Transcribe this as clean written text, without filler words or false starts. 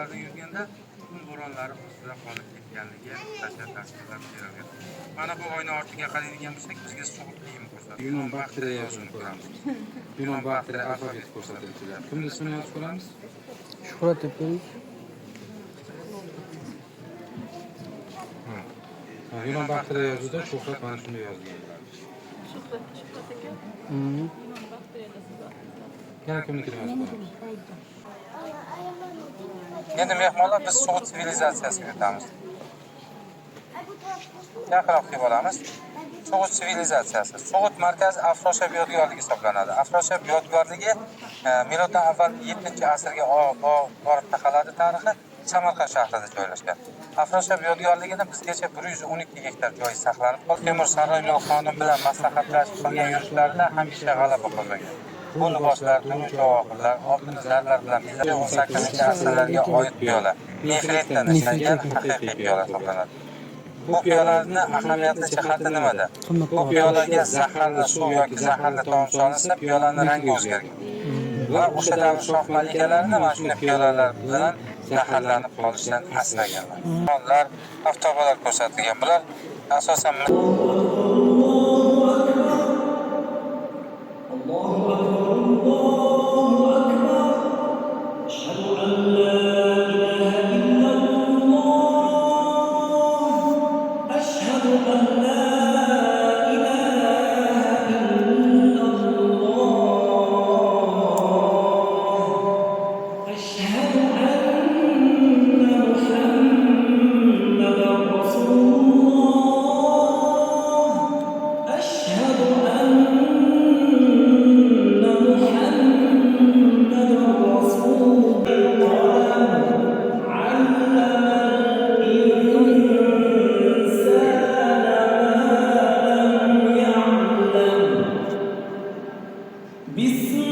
yo'llarda yurganda qum bo'ronlari ostida qolib ketganligi muxtasar tasvirlab berilgan. Mana bu oyna ortiga qaraydigan bo'lsak, bizga so'g'it kiyim ko'rsatadi. Yunon Baxtira yozuvini ko'ramiz. Yunon Baxtira alfabeti ko'rsatilgan. Kimning ismini yozib ko'ramiz? Shuhrat deb qo'ying. Yunon Baxtira yozuvida Shuhrat mana shunday yozilgan. Shuhrat aka. Hmm. Yunon Baxteriyada siz Yana kimnikini yozib ko'ramiz? Endi mehmonlar biz so'g'it sivilizatsiyasiga o'tamiz. Yaqinroq kelib olamiz. So'g'it sivilizatsiyasi. So'g'it markazi Afrosiyob yodgorligi hisoblanadi. Afrosiyob yodgorligi miloddan avval 7-asrga borib taqaladi tarixi. Samarqand shahrida joylashgan. Afrosiyob yodgorligida bizgacha 112 gektar joy saqlanib qolgan. Temur Saroymel xonim bilan maslahatlashib qilgan yurishlarida hamisha g'alaba qozongan. Bu liboslar, turli javohirlar, oltin zarlar bilan bezalgan 18-asrlarga oid piyola. Nefritdan ishlangan haqiqiy piyola hisoblanadi. Bu piyolarning ahamiyatli jihati nimada? Bu piyolaga zaharli suv yoki zaharli taom solinsa, piyolaning rangi o'zgargan. Va o'sha davr shoh malikalarni mana shunday piyolalar bilan zaharlanib qolishdan asraganlar. Ular avtobalar ko'rsatilgan. Bular asosan بسم